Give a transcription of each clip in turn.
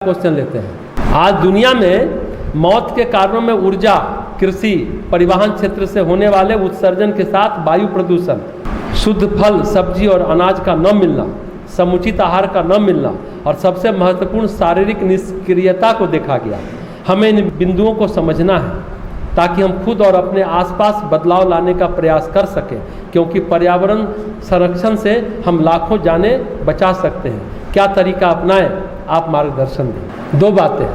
Question लेते हैं। आज दुनिया में मौत के कारणों में ऊर्जा, कृषि, परिवहन क्षेत्र से होने वाले उत्सर्जन के साथ वायु प्रदूषण, शुद्ध फल, सब्जी और अनाज का न मिलना, समुचित आहार का न मिलना और सबसे महत्वपूर्ण शारीरिक निष्क्रियता को देखा गया। हमें इन बिंदुओं को समझना है ताकि हम खुद और अपने आसपास बदलाव लाने का प्रयास कर सकें, क्योंकि पर्यावरण संरक्षण से हम लाखों जाने बचा सकते हैं। क्या तरीका अपनाएं, आप मार्गदर्शन दें। दो बातें।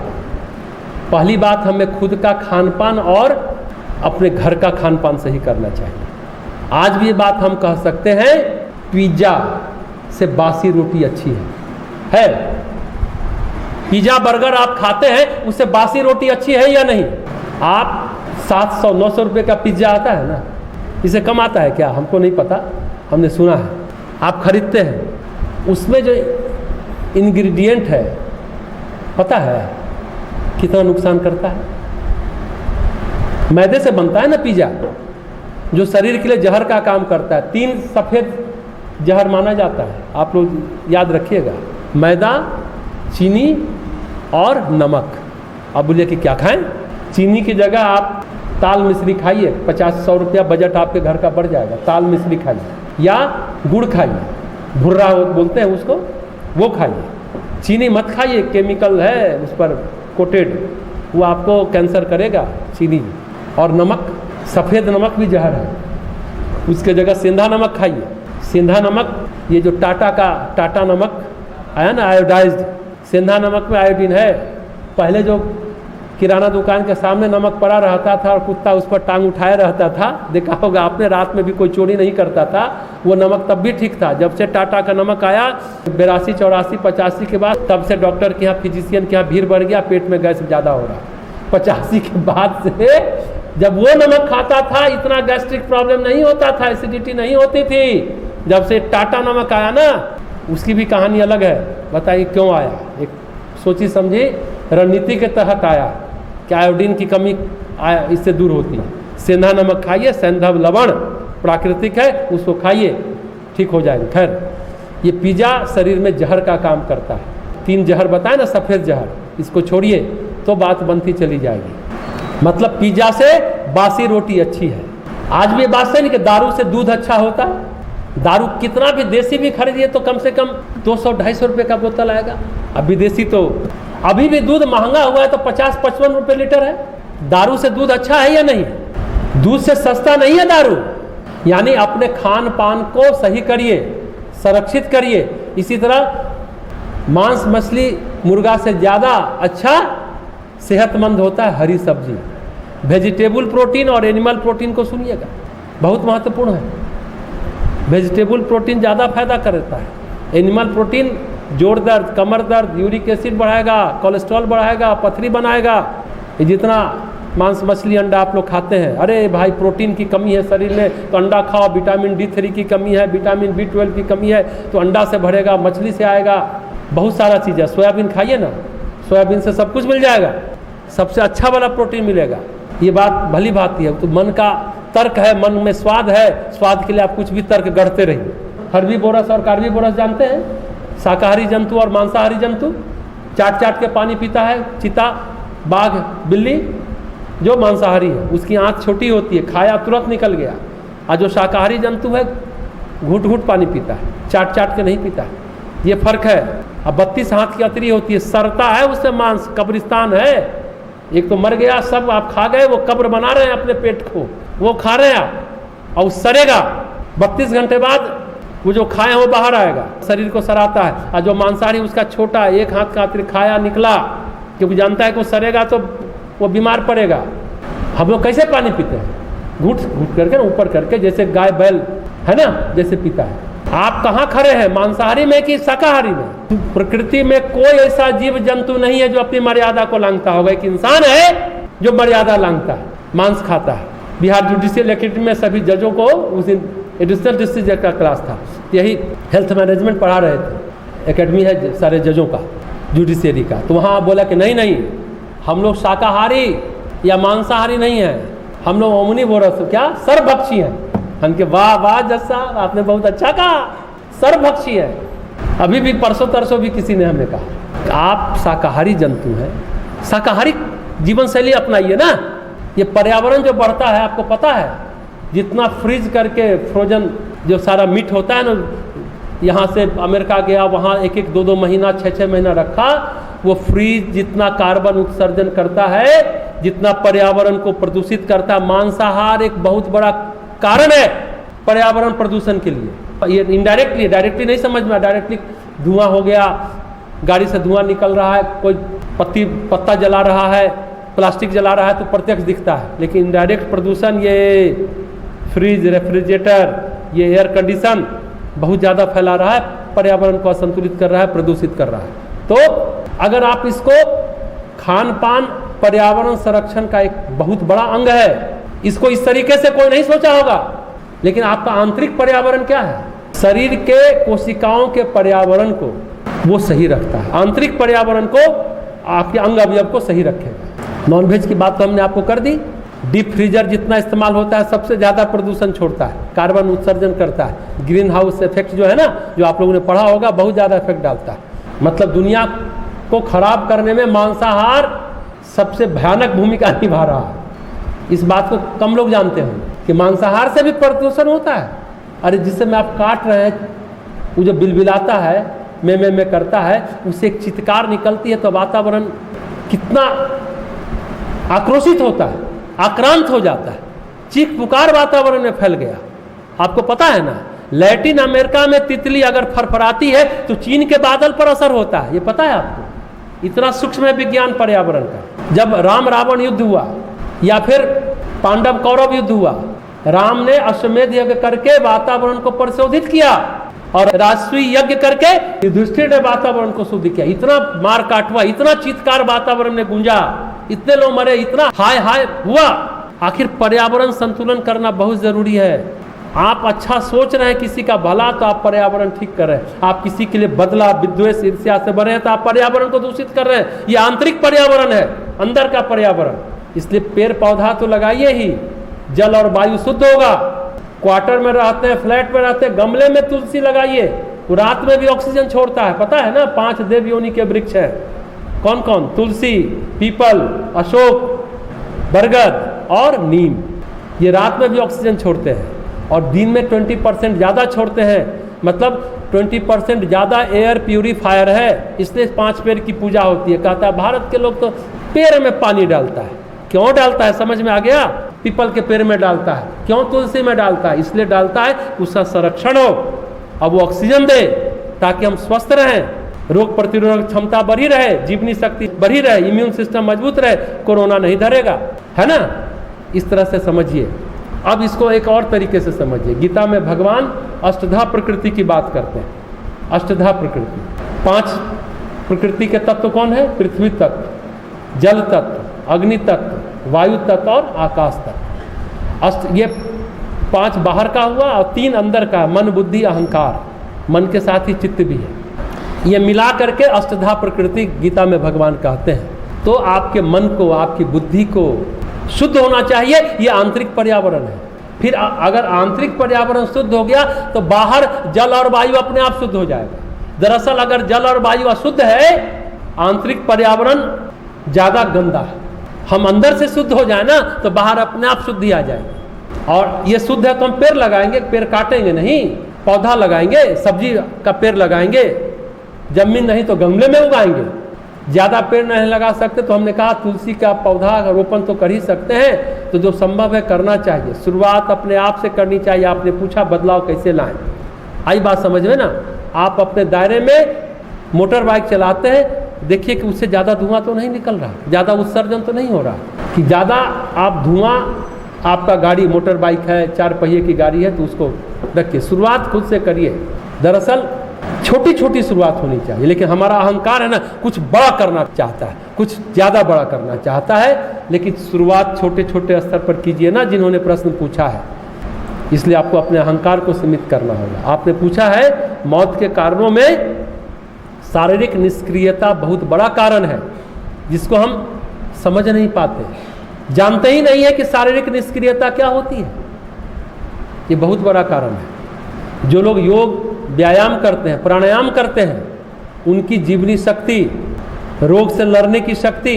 पहली बात, हमें खुद का खान पान और अपने घर का खान पान सही करना चाहिए। आज भी ये बात हम कह सकते हैं, पिज्ज़ा से बासी रोटी अच्छी है? पिज्ज़ा बर्गर आप खाते हैं, उससे बासी रोटी अच्छी है या नहीं? आप 700-900 रुपये का पिज्ज़ा आता है ना, इसे कम आता है क्या? हमको नहीं पता, हमने सुना है। आप खरीदते हैं, उसमें जो इंग्रेडिएंट है पता है कितना नुकसान करता है? मैदे से बनता है ना पिज्ज़ा, जो शरीर के लिए जहर का काम करता है। 3 सफ़ेद जहर माना जाता है, आप लोग याद रखिएगा, मैदा, चीनी और नमक। अब बोलिए कि क्या खाएं? चीनी की जगह आप ताल मिश्री खाइए, 50-100 रुपया बजट आपके घर का बढ़ जाएगा। ताल मिश्री खाइए या गुड़ खाइए, भुर्रा बोलते हैं उसको, वो खाइए। चीनी मत खाइए, केमिकल है उस पर कोटेड, वो आपको कैंसर करेगा चीनी। और नमक, सफ़ेद नमक भी जहर है, उसके जगह सेंधा नमक खाइए। सेंधा नमक, ये जो टाटा नमक आया ना, आयोडाइज्ड, सेंधा नमक में आयोडीन है। पहले जो किराना दुकान के सामने नमक पड़ा रहता था और कुत्ता उस पर टांग उठाए रहता था, देखा होगा आपने, रात में भी कोई चोरी नहीं करता था, वो नमक तब भी ठीक था। जब से टाटा का नमक आया 82, 84, 85 के बाद, तब से डॉक्टर के यहाँ, फिजिशियन के यहाँ भीड़ बढ़ गया, पेट में गैस ज़्यादा हो रहा। 85 के बाद से जब वो नमक खाता था, इतना गैस्ट्रिक प्रॉब्लम नहीं होता था, एसिडिटी नहीं होती थी। जब से टाटा नमक आया ना, उसकी भी कहानी अलग है। बताइए क्यों आया? एक सोची समझी रणनीति के तहत आया कि आयोडीन की कमी इससे दूर होती है। सेंधा नमक खाइए, सेंधव लवण प्राकृतिक है, उसको खाइए, ठीक हो जाएगा। खैर, ये पिज्ज़ा शरीर में जहर का काम करता है। 3 जहर बताए ना, सफ़ेद जहर, इसको छोड़िए तो बात बनती चली जाएगी। मतलब पिज्ज़ा से बासी रोटी अच्छी है। आज भी बात सही नहीं कि दारू से दूध अच्छा होता है। दारू कितना भी देसी भी खरीदिए तो कम से कम 200-250 रुपये का बोतल आएगा। अब विदेशी तो अभी भी दूध महंगा हुआ है तो 50-55 रुपये लीटर है। दारू से दूध अच्छा है या नहीं? दूध से सस्ता नहीं है दारू। यानी अपने खान पान को सही करिए, संरक्षित करिए। इसी तरह मांस, मछली, मुर्गा से ज़्यादा अच्छा सेहतमंद होता है हरी सब्जी। वेजिटेबल प्रोटीन और एनिमल प्रोटीन को सुनिएगा, बहुत महत्वपूर्ण है। वेजिटेबल प्रोटीन ज़्यादा फायदा करता है। एनिमल प्रोटीन जोड़ दर्द, कमर दर्द, यूरिक एसिड बढ़ाएगा, कोलेस्ट्रॉल बढ़ाएगा, पथरी बनाएगा। ये जितना मांस, मछली, अंडा आप लोग खाते हैं, अरे भाई प्रोटीन की कमी है शरीर में तो अंडा खाओ, विटामिन D3 की कमी है, विटामिन B12 की कमी है तो अंडा से बढ़ेगा, मछली से आएगा, बहुत सारा चीज़ है। सोयाबीन खाइए ना, सोयाबीन से सब कुछ मिल जाएगा, सबसे अच्छा वाला प्रोटीन मिलेगा। ये बात भली बात है। तो मन का तर्क है, मन में स्वाद है, स्वाद के लिए आप कुछ भी तर्क गढ़ते रहिए। हर्बीवोरस और कार्बीवोरस जानते हैं? शाकाहारी जंतु और मांसाहारी जंतु। चाट के पानी पीता है चीता, बाघ, बिल्ली। जो मांसाहारी है उसकी आँख छोटी होती है, खाया तुरंत निकल गया। और जो शाकाहारी जंतु है घूट पानी पीता है, चाट के नहीं पीता है। ये फर्क है। अब 32 हाथ की अतरी होती है, सरता है उससे मांस, कब्रिस्तान है। एक तो मर गया, सब आप खा गए, वो कब्र बना रहे हैं अपने पेट को, वो खा रहे हैं आप, और सरेगा 32 घंटे बाद वो जो खाए वो बाहर आएगा, शरीर को सराता है। और जो मांसाहारी उसका छोटा, 1 हाथ का अतिरिक्त खाया निकला, क्योंकि जानता है कि वो सरेगा तो वो बीमार पड़ेगा। हम लोग कैसे पानी पीते हैं? घूट करके ना, ऊपर करके, जैसे गाय बैल है ना, जैसे पीता है। आप कहाँ खड़े हैं, मांसाहारी में कि शाकाहारी में? प्रकृति में कोई ऐसा जीव जंतु नहीं है जो अपनी मर्यादा को लांघता होगा। एक इंसान है जो मर्यादा लांघता है, मांस खाता है। बिहार जुडिशियल एकेडमी में सभी जजों को उस दिन एडिशनल डिस्ट्रिक्ट जज का क्लास था, यही हेल्थ मैनेजमेंट पढ़ा रहे थे। एकेडमी है सारे जजों का, जुडिशियरी का। तो वहाँ बोला कि नहीं, हम लोग शाकाहारी या मांसाहारी नहीं है, हम लोग ओमनिवोरस, क्या सर्वभक्षी हैं। हम के वाह जज साहब, आपने बहुत अच्छा कहा, सर्वभक्षी है। अभी भी परसों तरसों भी किसी ने हमें कहा आप शाकाहारी जंतु हैं, शाकाहारी जीवन शैली अपनाइए ना। ये पर्यावरण जो बढ़ता है, आपको पता है, जितना फ्रीज करके फ्रोजन जो सारा मीट होता है ना, यहाँ से अमेरिका गया, वहाँ 1-1, 2-2 महीना, 6-6 महीना रखा, वो फ्रीज जितना कार्बन उत्सर्जन करता है, जितना पर्यावरण को प्रदूषित करता है। मांसाहार एक बहुत बड़ा कारण है पर्यावरण प्रदूषण के लिए। ये इनडायरेक्टली, डायरेक्टली नहीं समझ में, डायरेक्टली धुआं हो गया, गाड़ी से धुआं निकल रहा है, कोई पत्ता जला रहा है, प्लास्टिक जला रहा है तो प्रत्यक्ष दिखता है। लेकिन इनडायरेक्ट प्रदूषण ये फ्रिज, रेफ्रिजरेटर, ये एयर कंडीशन बहुत ज़्यादा फैला रहा है, पर्यावरण को असंतुलित कर रहा है, प्रदूषित कर रहा है। तो अगर आप इसको, खान पान पर्यावरण संरक्षण का एक बहुत बड़ा अंग है, इसको इस तरीके से कोई नहीं सोचा होगा। लेकिन आपका आंतरिक पर्यावरण क्या है? शरीर के कोशिकाओं के पर्यावरण को वो सही रखता है, आंतरिक पर्यावरण को, आपके अंग अवयव को सही रखेगा। नॉनवेज की बात तो हमने आपको कर दी। डीप फ्रीजर जितना इस्तेमाल होता है सबसे ज़्यादा प्रदूषण छोड़ता है, कार्बन उत्सर्जन करता है। ग्रीन हाउस इफेक्ट जो है ना, जो आप लोगों ने पढ़ा होगा, बहुत ज़्यादा इफेक्ट डालता है। मतलब दुनिया को खराब करने में मांसाहार सबसे भयानक भूमिका निभा रहा है। इस बात को कम लोग जानते हैं कि मांसाहार से भी प्रदूषण होता है। अरे जिससे में आप काट रहे हैं, वो जो बिलबिलाता है, में करता है, उससे एक चित्कार निकलती है, तो वातावरण कितना आक्रोशित होता है, आक्रांत हो जाता है, चीख पुकार वातावरण में फैल गया। आपको पता है ना, लैटिन अमेरिका में तितली अगर फरफराती है तो चीन के बादल पर असर होता है, ये पता है आपको? इतना सूक्ष्म है विज्ञान पर्यावरण का। जब राम रावण युद्ध हुआ या फिर पांडव कौरव युद्ध हुआ, राम ने अश्वमेध यज्ञ करके वातावरण को परिशोधित किया और राष्ट्रीय यज्ञ करके युधिष्ठिर ने वातावरण को शुद्ध किया। इतना मार काट हुआ, इतना चीत्कार वातावरण में गूंजा, इतने लोग मरे, इतना हाय हाय हुआ। आखिर पर्यावरण संतुलन करना बहुत जरूरी है। आप अच्छा सोच रहे हैं किसी का भला, तो आप पर्यावरण ठीक कर रहे हैं। आप किसी के लिए बदला, विद्वेष, ईर्ष्या से भरे हैं, तो आप पर्यावरण को दूषित कर रहे हैं। ये आंतरिक पर्यावरण है, अंदर का पर्यावरण। इसलिए पेड़ पौधा तो लगाइए ही, जल और वायु शुद्ध होगा। क्वार्टर में रहते हैं, फ्लैट में रहते हैं, गमले में तुलसी लगाइए, वो रात में भी ऑक्सीजन छोड़ता है, पता है ना? 5 देव योनि के वृक्ष हैं, कौन कौन? तुलसी, पीपल, अशोक, बरगद और नीम। ये रात में भी ऑक्सीजन छोड़ते हैं और दिन में 20% ज़्यादा छोड़ते हैं। मतलब 20% ज़्यादा एयर प्यूरीफायर है, इसलिए 5 पेड़ की पूजा होती है। कहता है भारत के लोग तो पेड़ में पानी डालता है। क्यों डालता है, समझ में आ गया? पीपल के पेड़ में डालता है। क्यों तुलसी में डालता है? इसलिए डालता है उसका संरक्षण हो, अब वो ऑक्सीजन दे, ताकि हम स्वस्थ रहें, रोग प्रतिरोधक क्षमता बढ़ी रहे, जीवनी शक्ति बढ़ी रहे, इम्यून सिस्टम मजबूत रहे, कोरोना नहीं धरेगा, है ना? इस तरह से समझिए। अब इसको एक और तरीके से समझिए। गीता में भगवान अष्टधा प्रकृति की बात करते हैं। अष्टधा प्रकृति, 5 प्रकृति के तत्व कौन है? पृथ्वी तत्व, जल तत्व, अग्नि तत्व, वायु तत्व और आकाश तत्व। ये 5 बाहर का हुआ और 3 अंदर का, मन बुद्धि अहंकार, मन के साथ ही चित्त भी है। ये मिला करके अष्टधा प्रकृति गीता में भगवान कहते हैं। तो आपके मन को, आपकी बुद्धि को शुद्ध होना चाहिए, ये आंतरिक पर्यावरण है। फिर अगर आंतरिक पर्यावरण शुद्ध हो गया तो बाहर जल और वायु अपने आप शुद्ध हो जाएगा। दरअसल अगर जल और वायु अशुद्ध है, आंतरिक पर्यावरण ज़्यादा गंदा है। हम अंदर से शुद्ध हो जाए ना तो बाहर अपने आप शुद्धि आ जाएगी। और ये शुद्ध है तो हम पेड़ लगाएंगे, पेड़ काटेंगे नहीं, पौधा लगाएंगे, सब्जी का पेड़ लगाएंगे, जमीन नहीं तो गमले में उगाएंगे। ज़्यादा पेड़ नहीं लगा सकते तो हमने कहा तुलसी का पौधा रोपण तो कर ही सकते हैं। तो जो संभव है करना चाहिए, शुरुआत अपने आप से करनी चाहिए। आपने पूछा बदलाव कैसे लाएं, आई बात समझ में ना? आप अपने दायरे में मोटर बाइक चलाते हैं, देखिए कि उससे ज़्यादा धुआं तो नहीं निकल रहा, ज़्यादा उत्सर्जन तो नहीं हो रहा कि ज़्यादा आप धुआं, आपका गाड़ी मोटर बाइक है, 4 पहिए की गाड़ी है, तो उसको रखिए। शुरुआत खुद से करिए। दरअसल छोटी छोटी शुरुआत होनी चाहिए, लेकिन हमारा अहंकार है ना, कुछ बड़ा करना चाहता है, कुछ ज़्यादा बड़ा करना चाहता है। लेकिन शुरुआत छोटे छोटे स्तर पर कीजिए ना, जिन्होंने प्रश्न पूछा है। इसलिए आपको अपने अहंकार को सीमित करना होगा। आपने पूछा है मौत के कारणों में शारीरिक निष्क्रियता बहुत बड़ा कारण है, जिसको हम समझ नहीं पाते, जानते ही नहीं है कि शारीरिक निष्क्रियता क्या होती है। ये बहुत बड़ा कारण है। जो लोग योग व्यायाम करते हैं, प्राणायाम करते हैं, उनकी जीवनी शक्ति रोग से लड़ने की शक्ति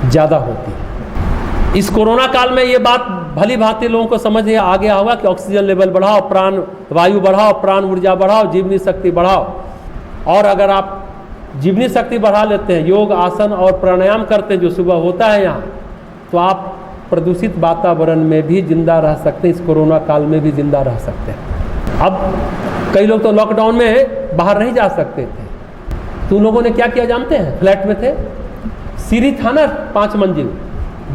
ज़्यादा होती है। इस कोरोना काल में ये बात भली भांति लोगों को समझ आ गया होगा कि ऑक्सीजन लेवल बढ़ाओ, प्राण वायु बढ़ाओ, प्राण ऊर्जा बढ़ाओ, जीवनी शक्ति बढ़ाओ। और अगर आप जीवनी शक्ति बढ़ा लेते हैं, योग, आसन और प्राणायाम करते हैं जो सुबह होता है यहाँ, तो आप प्रदूषित वातावरण में भी जिंदा रह सकते हैं, इस कोरोना काल में भी जिंदा रह सकते हैं। अब कई लोग तो लॉकडाउन में बाहर नहीं जा सकते थे, तो उन लोगों ने क्या किया जानते हैं? फ्लैट में थे, सीढ़ी था ना 5 मंजिल,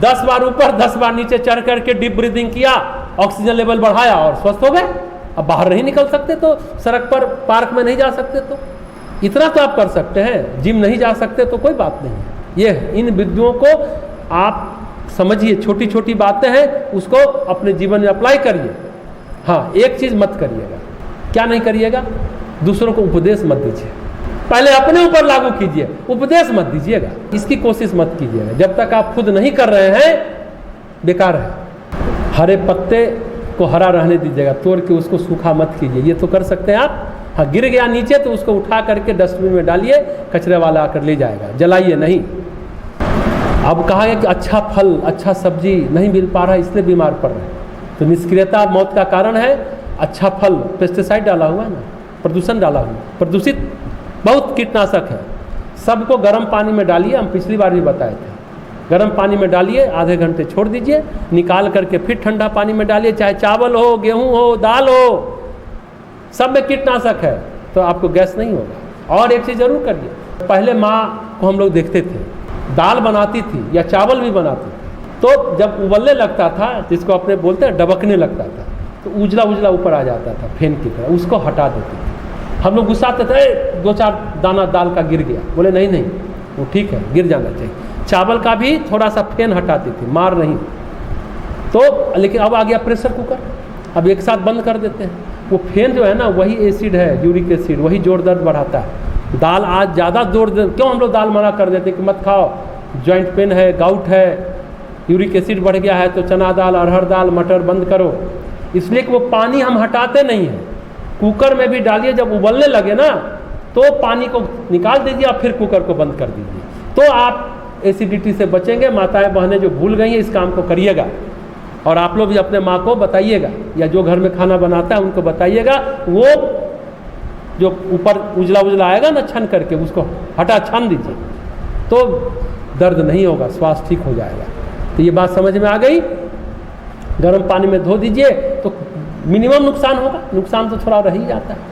10 बार ऊपर 10 बार नीचे चढ़ करके डीप ब्रीदिंग किया, ऑक्सीजन लेवल बढ़ाया और स्वस्थ हो गए। अब बाहर नहीं निकल सकते तो सड़क पर, पार्क में नहीं जा सकते तो इतना तो आप कर सकते हैं। जिम नहीं जा सकते तो कोई बात नहीं है। ये इन विधियों को आप समझिए, छोटी छोटी बातें हैं, उसको अपने जीवन में अप्लाई करिए। हाँ, एक चीज़ मत करिएगा। क्या नहीं करिएगा? दूसरों को उपदेश मत दीजिए, पहले अपने ऊपर लागू कीजिए, उपदेश मत दीजिएगा, इसकी कोशिश मत कीजिएगा। जब तक आप खुद नहीं कर रहे हैं बेकार है। हरे पत्ते को हरा रहने दीजिएगा, तोड़ के उसको सूखा मत कीजिए, ये तो कर सकते हैं आप। हाँ, गिर गया नीचे तो उसको उठा करके डस्टबिन में डालिए, कचरे वाला आकर ले जाएगा, जलाइए नहीं। अब कहा है कि अच्छा फल, अच्छा सब्जी नहीं मिल पा रहा है इसलिए बीमार पड़ रहे हैं, तो निष्क्रियता मौत का कारण है। अच्छा फल पेस्टिसाइड डाला हुआ है ना, प्रदूषण डाला हुआ, प्रदूषित बहुत कीटनाशक है। सबको गर्म पानी में डालिए, हम पिछली बार भी बताए थे, गर्म पानी में डालिए, आधे घंटे छोड़ दीजिए, निकाल करके फिर ठंडा पानी में डालिए, चाहे चावल हो, गेहूं हो, दाल हो, सब में कीटनाशक है, तो आपको गैस नहीं होगा। और एक चीज़ जरूर करिए, पहले माँ को हम लोग देखते थे, दाल बनाती थी या चावल भी बनाती थी, तो जब उबलने लगता था, जिसको अपने बोलते हैं डबकने लगता था, तो उजला उजला ऊपर आ जाता था फेन की तरह, उसको हटा देते थे। हम लोग गुस्सा आते थे, 2-4 दाना दाल का गिर गया, बोले नहीं नहीं वो ठीक है, गिर जाना चाहिए। चावल का भी थोड़ा सा फेन हटाती थी, मार नहीं। तो लेकिन अब आ गया प्रेशर कुकर, अब एक साथ बंद कर देते हैं। वो फेन जो है ना, वही एसिड है, यूरिक एसिड, वही जोड़ दर्द बढ़ाता है। दाल आज ज़्यादा जोड़ दर्द, क्यों हम लोग दाल मना कर देते कि मत खाओ, जॉइंट पेन है, गाउट है, यूरिक एसिड बढ़ गया है, तो चना दाल, अरहर दाल, मटर बंद करो। इसलिए कि वो पानी हम हटाते नहीं हैं। कुकर में भी डालिए, जब उबलने लगे ना तो पानी को निकाल दीजिए और फिर कुकर को बंद कर दीजिए, तो आप एसिडिटी से बचेंगे। माताएं बहनें जो भूल गई हैं, इस काम को करिएगा। और आप लोग भी अपने माँ को बताइएगा, या जो घर में खाना बनाता है उनको बताइएगा, वो जो ऊपर उजला उजला आएगा ना छन करके, उसको हटा छान दीजिए, तो दर्द नहीं होगा, स्वास्थ्य ठीक हो जाएगा। तो ये बात समझ में आ गई। गर्म पानी में धो दीजिए तो मिनिमम नुकसान होगा, नुकसान तो थोड़ा रह ही जाता है।